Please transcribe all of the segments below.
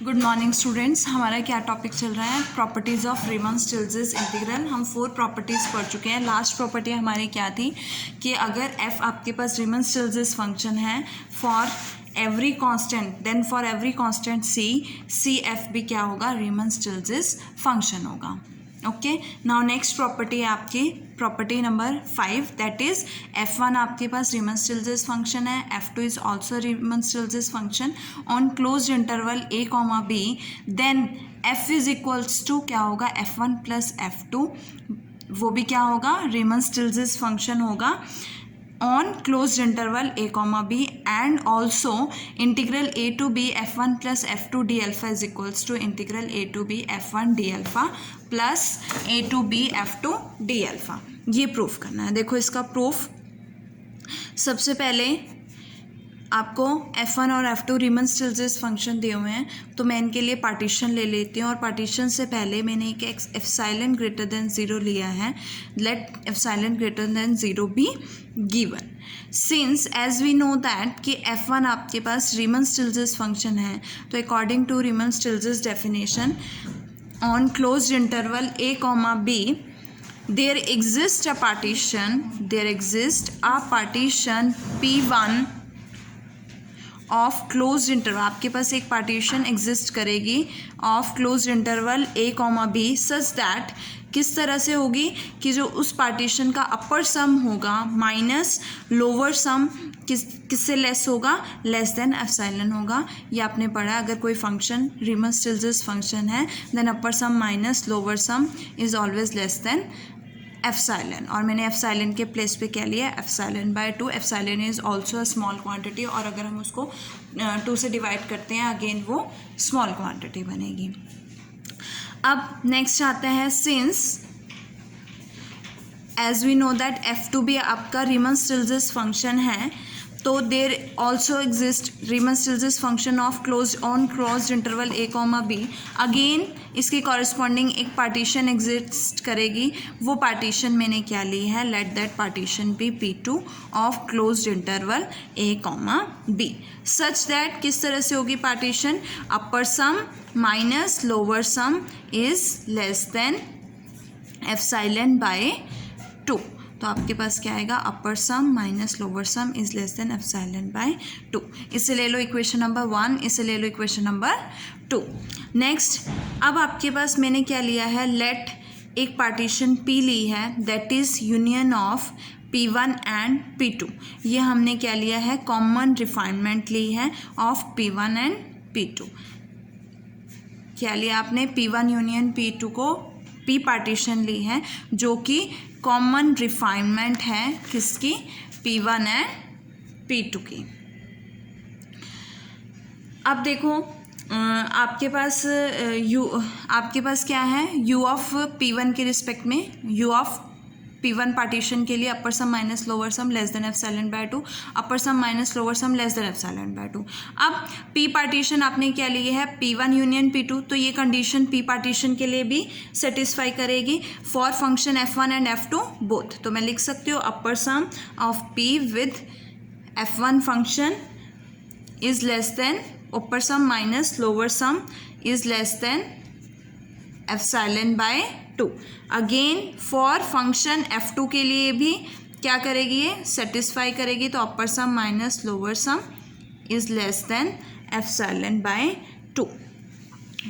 Good morning students. हमारा क्या topic चल रहा है? Properties of Riemann Stieltjes integral. हम 4 प्रॉपर्टीज़ पढ़ चुके हैं। लास्ट प्रॉपर्टी हमारी क्या थी कि अगर f आपके पास रीमन-स्टिल्टज फंक्शन है for every constant, then for every constant C F भी क्या होगा? रीमन-स्टिल्टज फंक्शन होगा। ओके, नाउ नेक्स्ट प्रॉपर्टी है आपकी property number 5, that is f1 आपके पास रीमन-स्टिल्टज फंक्शन है, f2 is also Riemann Stieltjes function on closed interval a, b, then f is equals to क्या होगा? f1 प्लस f2, वो भी क्या होगा? रीमन-स्टिल्टज फंक्शन होगा on closed interval a, b, and also integral a to b f1 plus f2 d alpha is equals to integral a to b f1 d alpha plus a to b f2 d alpha। ये proof करना है। देखो इसका proof, सबसे पहले आपको f1 और f2 रीमन-स्टिल्टज function दिए हुए हैं, तो मैं इनके लिए पार्टीशन ले लेती हूँ। और पार्टीशन से पहले मैंने एक एप्सिलॉन ग्रेटर देन 0 लिया है। Let epsilon greater than 0 be given. Since as we know that कि f1 आपके पास रीमन-स्टिल्टज फंक्शन है, तो according to Riemann Stieltjes definition on closed interval a, b there exists a partition p1 of closed interval. आपके पास एक पार्टीशन एग्जिस्ट करेगी of closed interval a, b such that किस तरह से होगी कि जो उस पार्टीशन का अपर सम होगा माइनस लोअर सम किससे लेस होगा? लेस देन एप्सिलॉन होगा। ये आपने पढ़ा, अगर कोई फंक्शन रीमन-स्टिल्टज फंक्शन है then upper sum minus lower sum is always less than epsilon. और मैंने एप्सिलॉन के प्लेस पे क्या लिया? Epsilon by 2। Epsilon is also a small quantity, और अगर हम उसको 2 से डिवाइड करते हैं अगेन वो स्मॉल क्वांटिटी बनेगी। अब नेक्स्ट आता है, since as we know that f2 भी आपका रीमन-स्टिल्टज फंक्शन है, तो there also exist Riemann Stieltjes function of closed interval a, b। Again इसके कॉरस्पॉन्डिंग एक पार्टीशन एग्जिस्ट करेगी। वो पार्टीशन मैंने क्या ली है? Let that partition be p2 of closed interval a, b such that किस तरह से होगी partition? Upper sum minus lower sum is less than epsilon by 2। तो आपके पास क्या आएगा? Upper sum minus lower sum is less than epsilon by 2। इसे ले लो इक्वेशन नंबर 1, इसे ले लो इक्वेशन नंबर 2। नेक्स्ट, अब आपके पास मैंने क्या लिया है? लेट एक पार्टीशन P ली है, that is union of P1 and P2। ये हमने क्या लिया है? कॉमन रिफाइनमेंट ली है ऑफ P1 एंड P2। क्या लिया आपने? P1 यूनियन P2 को P पार्टीशन ली है, जो कि कॉमन रिफाइनमेंट है किसकी? P1 एंड P2 की। अब देखो आपके पास क्या है? u ऑफ P1 के रिस्पेक्ट में, u ऑफ P1 पार्टीशन के लिए upper sum minus lower sum less than epsilon by 2, upper sum minus lower sum less than epsilon by 2। अब P पार्टीशन आपने क्या ली है? P1 यूनियन P2, तो ये कंडीशन P पार्टीशन के लिए भी सेटिस्फाई करेगी for function f1 and f2 both. तो मैं लिख सकती हूँ upper sum of P with f1 function is less than upper sum minus lower sum is less than epsilon by 2। Again for function f2 के लिए भी क्या करेगी? ये सेटिस्फाई करेगी, तो upper sum minus lower sum is less than epsilon by 2।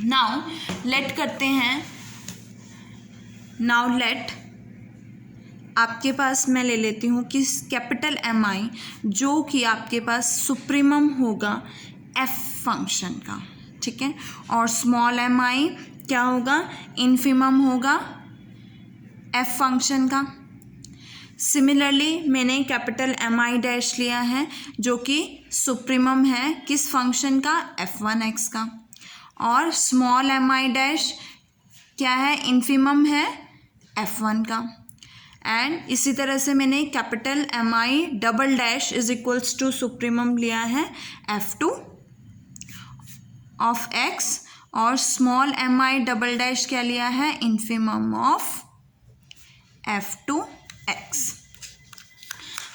Now let करते हैं, नाउ लेट आपके पास मैं ले लेती हूँ कि कैपिटल MI जो कि आपके पास सुप्रीमम होगा f फंक्शन का, ठीक है, और स्मॉल MI क्या होगा? इन्फिमम होगा f फंक्शन का। सिमिलरली मैंने कैपिटल MI डैश लिया है जो कि सुप्रीमम है किस फंक्शन का? f1x का। और स्मॉल MI डैश क्या है? इन्फिमम है f1 का। एंड इसी तरह से मैंने capital MI double dash is equals to supremum लिया है f2 ऑफ x, और स्मॉल MI डबल डैश क्या लिया है? Infimum of f2x।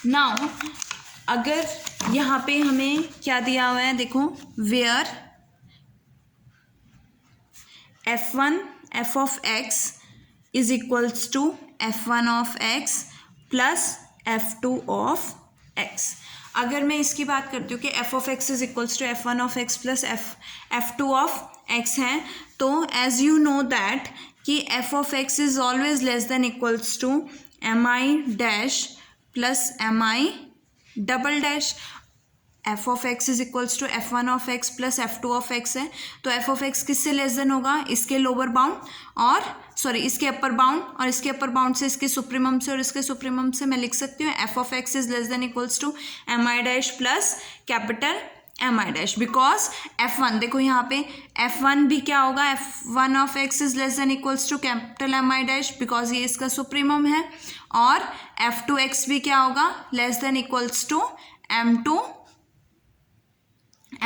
नाउ अगर यहाँ पे हमें क्या दिया हुआ है? देखो, where f1 f of x is equals to f1 of x plus f2 of x। अगर मैं इसकी बात करती हूँ कि f of x is equals to f1 of x plus f2 of x है, तो एज यू नो दैट कि f of x is always less than equals to mi dash plus mi double dash. f of x is equals to f1 of x plus f2 of x है, तो f of x किससे less than होगा, इसके lower bound और sorry इसके upper bound, और इसके upper bound से इसके सुप्रीमम से और इसके सुप्रीमम से मैं लिख सकती हूँ f of x is less than equals to mi dash plus capital mi dash, because f1 देखो यहाँ पे f1 भी क्या होगा, f1 of x is less than equals to capital mi dash because ये इसका सुप्रीमम है, और f2x भी क्या होगा, less than equals to m2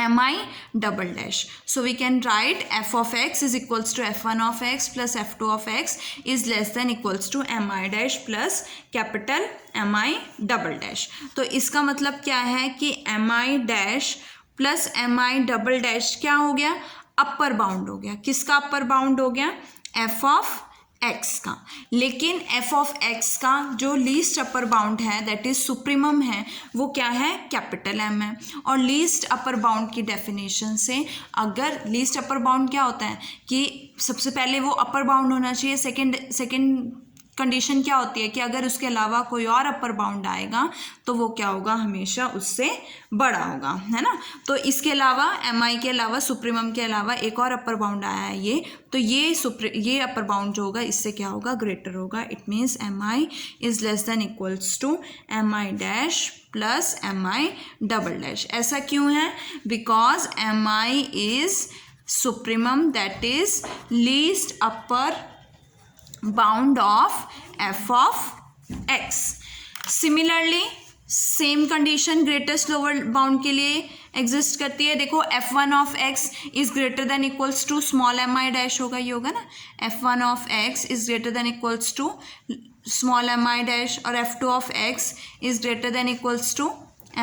mi double dash. So we can write f of x is equals to f1 of x plus f2 of x is less than equals to mi dash plus capital mi double dash. तो इसका मतलब क्या है कि mi dash plus mi double dash क्या हो गया, upper bound हो गया। किसका अपर बाउंड हो गया, f of x का। लेकिन f ऑफ x का जो लीस्ट अपर बाउंड है दैट इज सुप्रीमम है, वो क्या है, कैपिटल M है। और लीस्ट अपर बाउंड की डेफिनेशन से, अगर लीस्ट अपर बाउंड क्या होता है कि सबसे पहले वो अपर बाउंड होना चाहिए, सेकंड कंडीशन क्या होती है कि अगर उसके अलावा कोई और अपर बाउंड आएगा तो वो क्या होगा, हमेशा उससे बड़ा होगा, है ना। तो इसके अलावा mi के अलावा सुप्रीमम के अलावा एक और अपर बाउंड आया है ये, तो ये अपर बाउंड जो होगा इससे क्या होगा, ग्रेटर होगा। It means mi is less than equals to mi dash plus mi double dash. ऐसा क्यों है, because mi is supremum that is least upper bound of f of x। Similarly same condition greatest lower bound के लिए exist करती है। देखो f1 of x is greater than equals to small mi dash होगा, ये होगा ना, f1 of x is greater than equals to small mi dash, और f2 of x is greater than equals to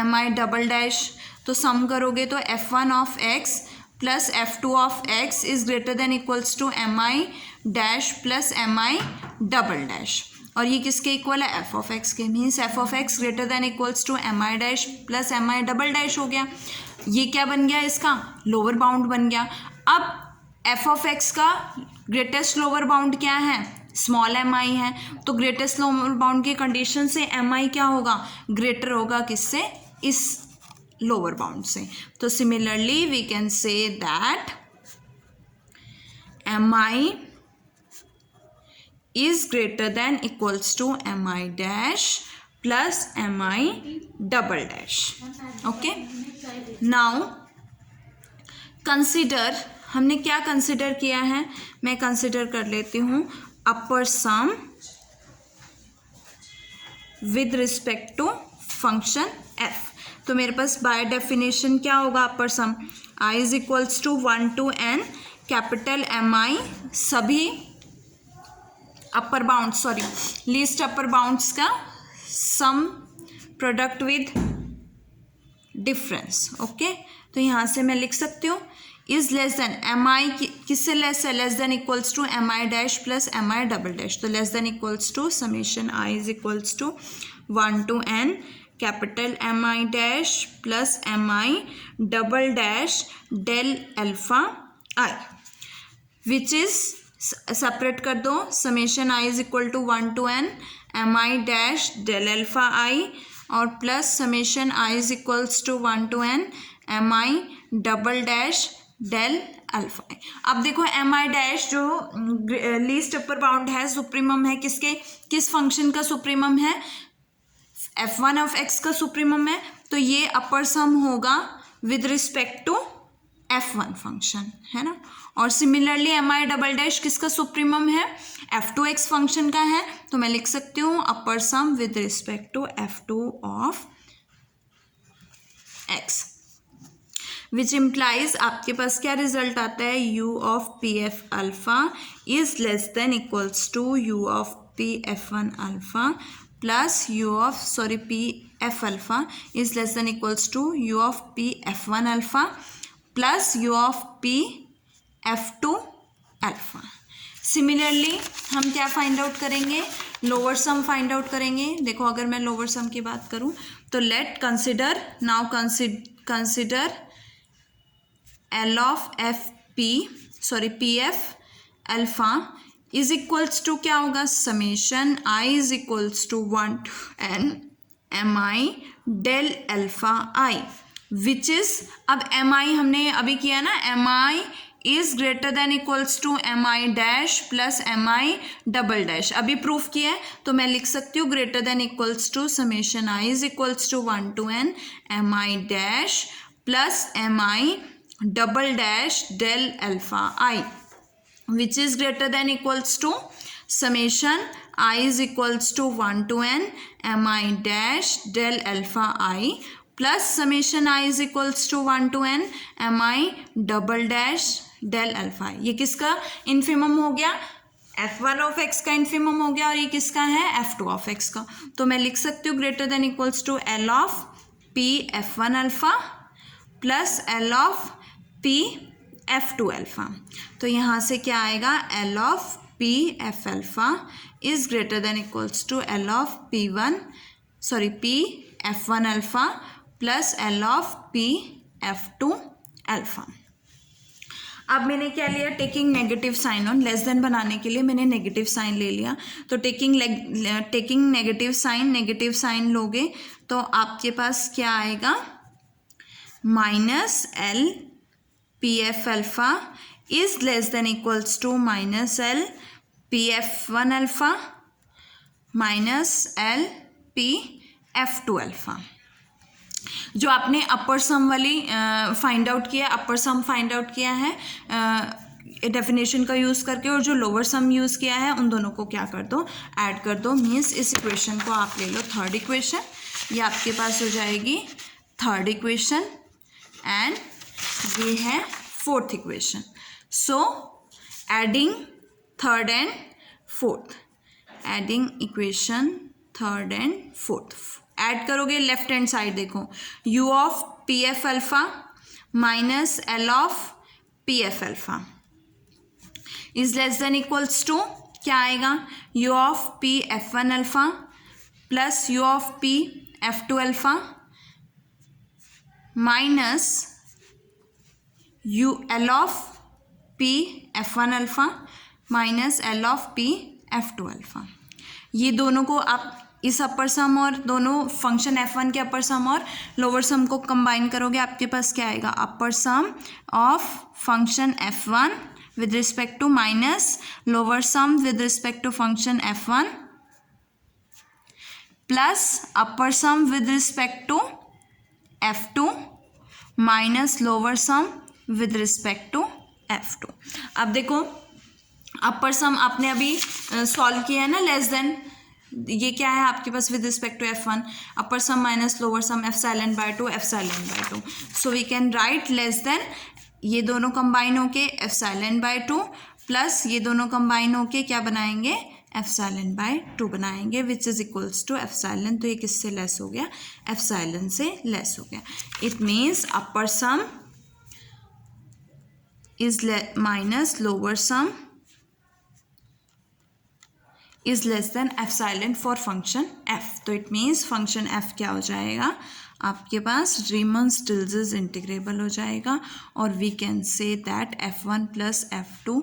mi double dash. तो sum करोगे तो f1 of x plus f2 of x is greater than equals to mi dash plus mi double dash, और ये किसके equal है, f of x के। Means f of x greater than equals to mi dash plus mi double dash हो गया। ये क्या बन गया, इसका लोअर बाउंड बन गया। अब f ऑफ x का ग्रेटेस्ट लोअर बाउंड क्या है, स्मॉल mi है, तो ग्रेटेस्ट लोअर बाउंड की कंडीशन से mi क्या होगा, ग्रेटर होगा किससे, इस लोअर बाउंड से। तो similarly we can say that mi is greater than equals to mi dash plus mi double dash. Okay, now consider, हमने क्या कंसिडर किया है, मैं कंसिडर कर लेती हूँ upper sum with respect to function f। तो मेरे पास बाय डेफिनेशन क्या होगा, upper sum i is equals to 1 to n capital mi सभी upper bound sorry least upper bounds का sum product with difference. Okay, तो यहाँ से मैं लिख सकती हूँ इज लेस देन mi किससे लेस है, less than equals to mi dash plus mi double dash. तो less than equals to summation i is equals to 1 to n capital mi dash plus mi double dash del alpha i, which is separate कर दो, summation i is equal to 1 to n mi dash del alpha i और plus summation i is equals to 1 to n mi double dash del alpha i। अब देखो mi dash जो least upper bound है, supremum है किसके, किस function का supremum है, f1 ऑफ x का सुप्रीमम है, तो ये अपर सम होगा with respect to f1 function, है ना। और सिमिलरली mi डबल डैश किसका सुप्रीमम है, f2x फंक्शन का है, तो मैं लिख सकती हूँ upper sum with respect to f2 of x, which implies आपके पास क्या रिजल्ट आता है, u of P F alpha is less than equals to u of P f1 alpha plus u of P F alpha is less than equals to u of P f1 alpha plus u of P f2 alpha. Similarly हम क्या find out करेंगे, lower sum find out करेंगे। देखो अगर मैं lower sum की बात करूं तो let consider now consider L of F P sorry P F alpha is equals to क्या होगा, summation I is equals to 1 to n M I del alpha I which is, अब M I हमने अभी किया ना, M I is greater than equals to M I dash plus M I double dash, अभी proof किया है तो मैं लिख सकती हूँ greater than equals to summation I is equals to 1 to n M I dash plus M I double dash del alpha I which is greater than equals to summation I is equals to 1 to n mi dash del alpha I plus summation I is equals to 1 to n mi double dash del alpha I। ये किसका infimum हो गया, f1 of x का infimum हो गया, और ये किसका है, f2 ऑफ x का। तो मैं लिख सकती हूँ greater than equals to l of p f1 alpha plus l of p f2 alpha. तो यहाँ से क्या आएगा, l of p f alpha is greater than equals to l of p f1 alpha plus l of p f2 alpha. अब मैंने क्या लिया, taking negative sign on, less than बनाने के लिए मैंने नेगेटिव साइन ले लिया। तो टेकिंग नेगेटिव साइन लोगे तो आपके पास क्या आएगा, minus l P F alpha is less than equals to minus L P F one alpha minus L P F two alpha. जो आपने अपर सम वाली फाइंड आउट किया, अपर सम फाइंड आउट किया है डेफिनेशन का यूज़ करके, और जो लोअर सम यूज़ किया है उन दोनों को क्या कर दो, ऐड कर दो। मीन्स इस इक्वेशन को आप ले लो थर्ड इक्वेशन, ये आपके पास हो जाएगी थर्ड इक्वेशन एंड ये है fourth equation. So adding third and fourth, adding equation third and fourth, add करोगे लेफ्ट हैंड साइड देखो, u of P F alpha minus L of P F alpha is less than equals to क्या आएगा, u of P F one alpha plus u of P F two alpha minus L of P F one alpha minus L of P F two alpha. ये दोनों को आप इस अपर सम और दोनों function f1 के अपर सम और लोअर सम को कंबाइन करोगे, आपके पास क्या आएगा, upper sum of function f1 with respect to minus lower sum with respect to function f1 plus upper sum with respect to f2 minus lower sum with respect to f2। अब देखो अपर सम आपने अभी solve किया है ना, less than, ये क्या है आपके पास with respect to f1, upper sum minus lower sum epsilon by 2 epsilon by 2। So we can write less than, ये दोनों कंबाइन होके एप्सिलॉन बाय 2 प्लस ये दोनों कंबाइन होके क्या बनाएंगे, एप्सिलॉन बाय 2 बनाएंगे which is equals to epsilon. तो ये किससे लेस हो गया, एप्सिलॉन से लेस हो गया। It means upper sum is minus lower sum is less than epsilon for function f। तो it means function f क्या हो जाएगा, आपके पास रीमन-स्टिल्ज़ इंटीग्रेबल हो जाएगा, और we can say that f1 plus f2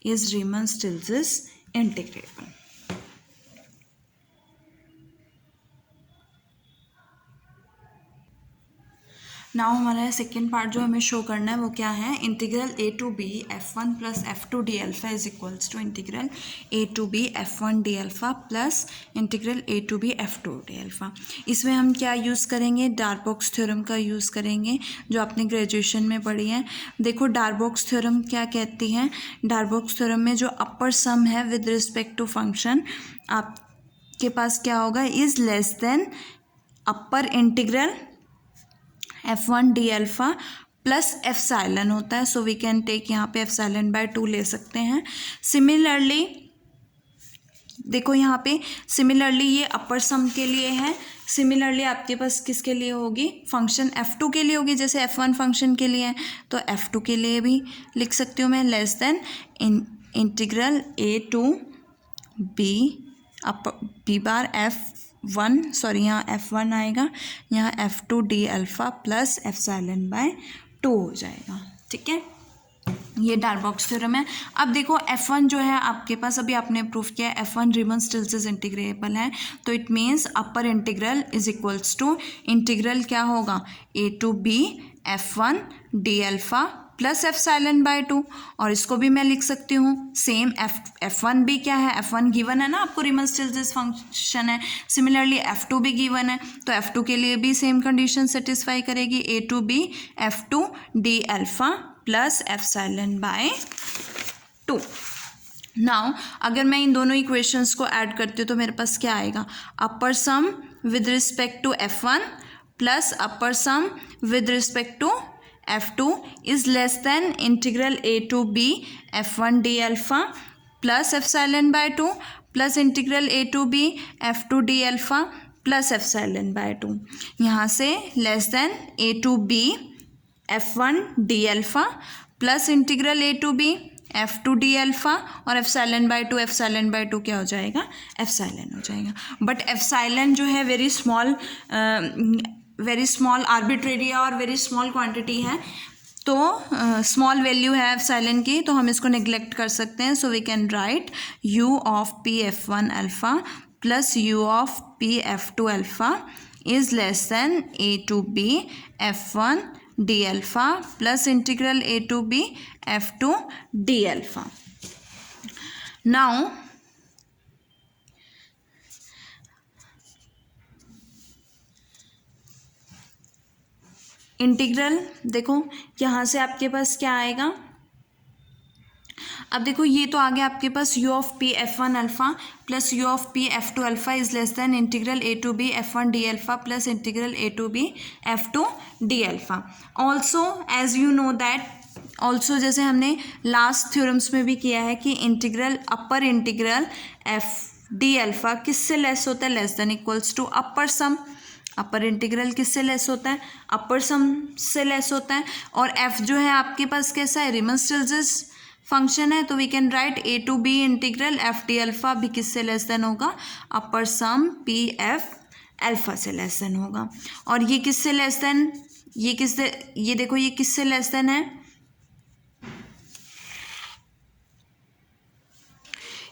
is Riemann Stieltjes integrable. Now हमारा second part जो हमें शो करना है वो क्या है, integral a to B f1 plus f2 D alpha is equals to integral a to B f1 D alpha plus integral a to B f2 D alpha. इसमें हम क्या यूज़ करेंगे, डार्बॉक्स थ्योरम का यूज़ करेंगे जो आपने graduation में पढ़ी है। देखो डार्बॉक्स थ्योरम क्या कहती है, डार्बॉक्स थ्योरम में जो अपर सम है विद रिस्पेक्ट टू फंक्शन आपके पास क्या होगा, is less than upper integral f1 D alpha plus epsilon होता है। सो वी कैन टेक यहाँ पे एप्सिलॉन बाय 2 ले सकते हैं। सिमिलरली देखो यहाँ पे सिमिलरली ये अपर सम के लिए है, सिमिलरली आपके पास किसके लिए होगी, फंक्शन f2 के लिए होगी, जैसे f1 फंक्शन के लिए है तो f2 के लिए भी लिख सकती हूँ मैं less than integral A to b b bar F1 sorry यहाँ F1 आएगा, यहाँ F2 D alpha plus epsilon by 2 हो जाएगा। ठीक है, ये डार्बॉक्स थ्योरम है। अब देखो F1 जो है आपके पास, अभी आपने प्रूफ किया है F1 रीमन स्टिल्ट्ज़ इंटीग्रेबल है, तो it means upper integral is equals to integral क्या होगा A to B F1 D alpha plus epsilon by 2, और इसको भी मैं लिख सकती हूँ सेम F1 भी क्या है, F1 गिवन है ना आपको, रीमन स्टिल्ट्ज़ फंक्शन है। सिमिलरली F2 भी गिवन है, तो F2 के लिए भी सेम कंडीशन सेटिस्फाई करेगी, A to B F2 D alpha plus epsilon by 2। Now अगर मैं इन दोनों इक्वेशंस को ऐड करती हूँ तो मेरे पास क्या आएगा, upper sum with respect to F1 plus upper sum with respect to F2 is less than integral A to B F1 D alpha plus epsilon by 2 plus integral A to B F2 D alpha plus epsilon by 2। यहाँ से less than A to B F1 D alpha plus integral A to B F2 D alpha और epsilon by 2 क्या हो जाएगा, epsilon हो जाएगा। But epsilon जो है वेरी स्मॉल आर्बिट्रेरी और वेरी स्मॉल क्वांटिटी है, तो स्मॉल वैल्यू है एप्सिलॉन की, तो हम इसको नेग्लेक्ट कर सकते हैं। So we can write u of P F1 alpha plus u of P F2 alpha is less than A to B F1 D alpha plus integral A to B F2 D alpha. Now integral देखो यहाँ से आपके पास क्या आएगा, अब देखो ये तो आ गया आपके पास u of P F1 alpha plus u of P F2 alpha is less than integral A to B F1 D alpha plus integral A to B F2 D alpha. Also as you know that also जैसे हमने last theorems में भी किया है कि integral upper integral f d alpha किससे less होता है, less than equals to upper sum. Upper integral किससे लेस होता है, अपर सम से लेस होता है। और f जो है आपके पास कैसा है, रीमन स्टिल्ट्ज़ फंक्शन है, तो we can write a to b integral f d alpha भी किससे लेस देन होगा, upper sum p f alpha से लेस देन होगा। और ये किससे लेस देन, ये देखो ये किससे लेस देन है,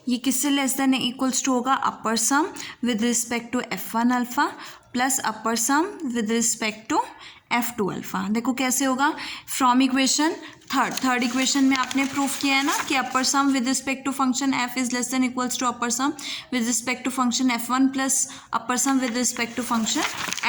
ये किससे लेस देन इक्वल्स टू होगा upper sum with respect to F1 alpha plus upper sum with respect to F2 alpha. देखो कैसे होगा, फ्रॉम इक्वेशन थर्ड इक्वेशन में आपने प्रूफ किया है ना कि upper sum with respect to function f is less than equals to upper sum with respect to function F1 plus upper sum with respect to function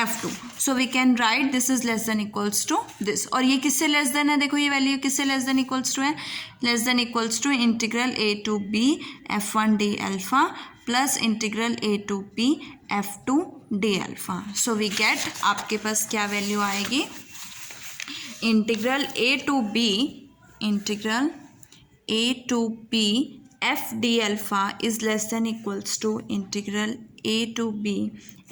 F2। So we can write this is less than equals to this. और ये किससे less then है, देखो ये value किससे less than equals to है, less than equals to integral A to B F1 D alpha plus integral A to B F2 D alpha. So we get आपके पास क्या वैल्यू आएगी, integral A to b f d alpha is less than equals to integral A to B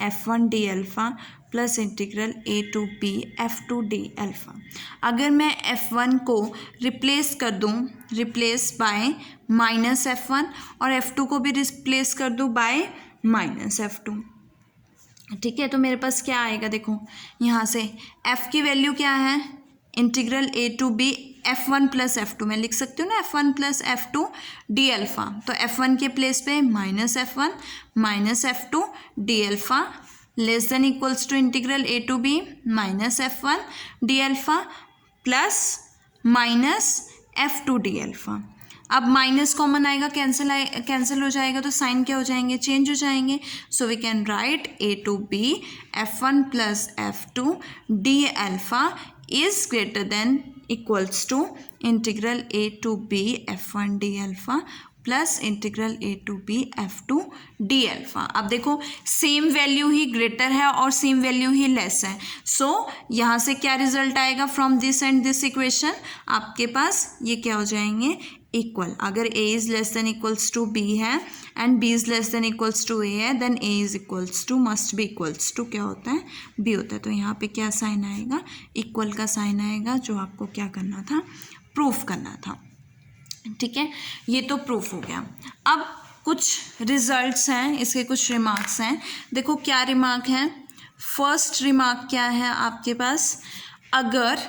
F1 D alpha plus integral A to B F2 D alpha. अगर मैं F1 को replace कर दूँ, replace by minus F1 और F2 को भी replace कर दूँ बाय माइनस F2, ठीक है, तो मेरे पास क्या आएगा, देखो यहाँ से f की वैल्यू क्या है, integral A to B F1 plus F2 मैं लिख सकती हूँ ना, F1 plus F2 D alpha, तो F1 के प्लेस पे minus F1 minus F2 D alpha less than equals to integral A to b minus F1 D alpha plus minus F2 D alpha. अब minus common आएगा, cancel हो जाएगा, तो sign क्या हो जाएंगे, चेंज हो जाएंगे। So we can write a to B F1 plus F2 D alpha is greater than equals to integral A to B F1 D alpha plus integral A to B F2 D alpha. अब देखो same value ही greater है और same value ही less है, सो यहाँ से क्या result आएगा, from this and this equation आपके पास ये क्या हो जाएंगे, इक्वल। अगर a is less than equals to b है and b is less than equals to a है, then a is equals to must be equals to क्या होता है, b होता है। तो यहाँ पे क्या साइन आएगा, इक्वल का साइन आएगा, जो आपको क्या करना था, प्रूफ करना था। ठीक है, ये तो प्रूफ हो गया। अब कुछ रिजल्ट्स हैं, इसके कुछ रिमार्क्स हैं। देखो क्या रिमार्क है। फर्स्ट रिमार्क क्या है आपके पास, अगर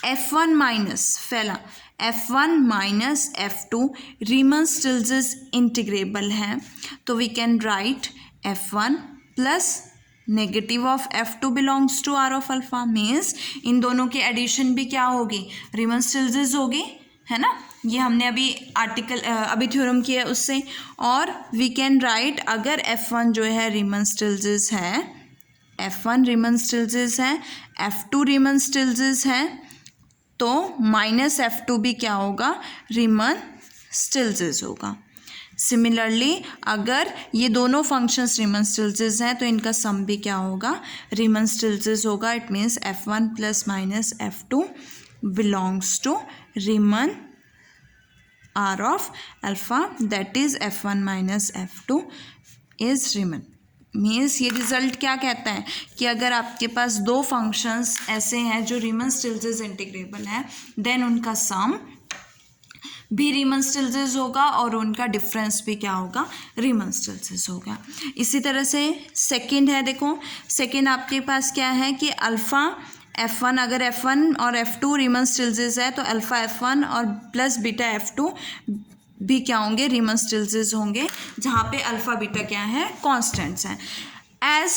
F1 माइनस पहला F1 minus F2 रीमन stills integrable है, तो we can write F1 plus negative of F2 belongs to R of alpha. Means इन दोनों की एडिशन भी क्या होगी, रीमन स्टिल्स होगी, है ना। ये हमने अभी थ्योरम किया है उससे। और वी कैन राइट अगर F1 जो है रीमन स्टिल्स है, F1 रीमन स्टिल्स है, F2 रीमन स्टिल्स है, तो माइनस F2 भी क्या होगा, रीमन स्टिल्स होगा। सिमिलरली अगर ये दोनों फंक्शंस रीमन स्टिल्स हैं तो इनका सम भी क्या होगा, रीमन स्टिल्स होगा। It means F1 plus minus F2 belongs to Riemann R of alpha, that is F1 minus F2 is Riemann. Means ये रिजल्ट क्या कहता है कि अगर आपके पास दो फंक्शंस ऐसे हैं जो रीमन स्टिल्स इंटीग्रेबल हैं, देन उनका सम भी रीमन स्टिल्स होगा और उनका डिफरेंस भी क्या होगा, रीमन स्टिल्स होगा। इसी तरह से सेकंड है, देखो सेकंड आपके पास क्या है कि अल्फ़ा F1, अगर F1 और F2 रीमन स्टिल्स है तो अल्फ़ा F1 और प्लस बीटा F2 भी क्या होंगे, रीमन स्टिल्स होंगे, जहाँ पे अल्फ़ा बीटा क्या है, कॉन्स्टेंट्स हैं। As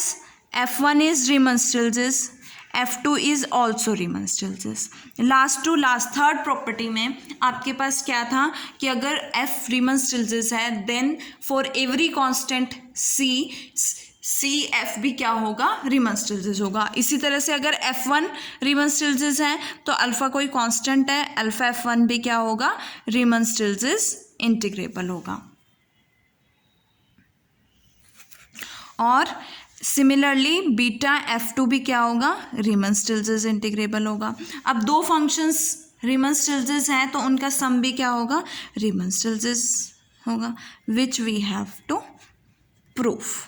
F1 is Riemann Stieltjes, F2 is also Riemann Stieltjes. Last third property में आपके पास क्या था कि अगर F रीमन स्टिल्स है, then for every constant C F भी क्या होगा, रीमन स्टिल्स होगा। इसी तरह से अगर F1 रीमन स्टिल्स है तो अल्फ़ा कोई कांस्टेंट है, अल्फ़ा F1 भी क्या होगा, रीमन स्टिल्स इंटीग्रेबल होगा। और सिमिलरली बीटा F2 भी क्या होगा, रीमन स्टिल्स इंटीग्रेबल होगा। अब दो फंक्शंस रीमन स्टिल्स हैं तो उनका सम भी क्या होगा, रीमन स्टिल्स होगा, which we have to proof.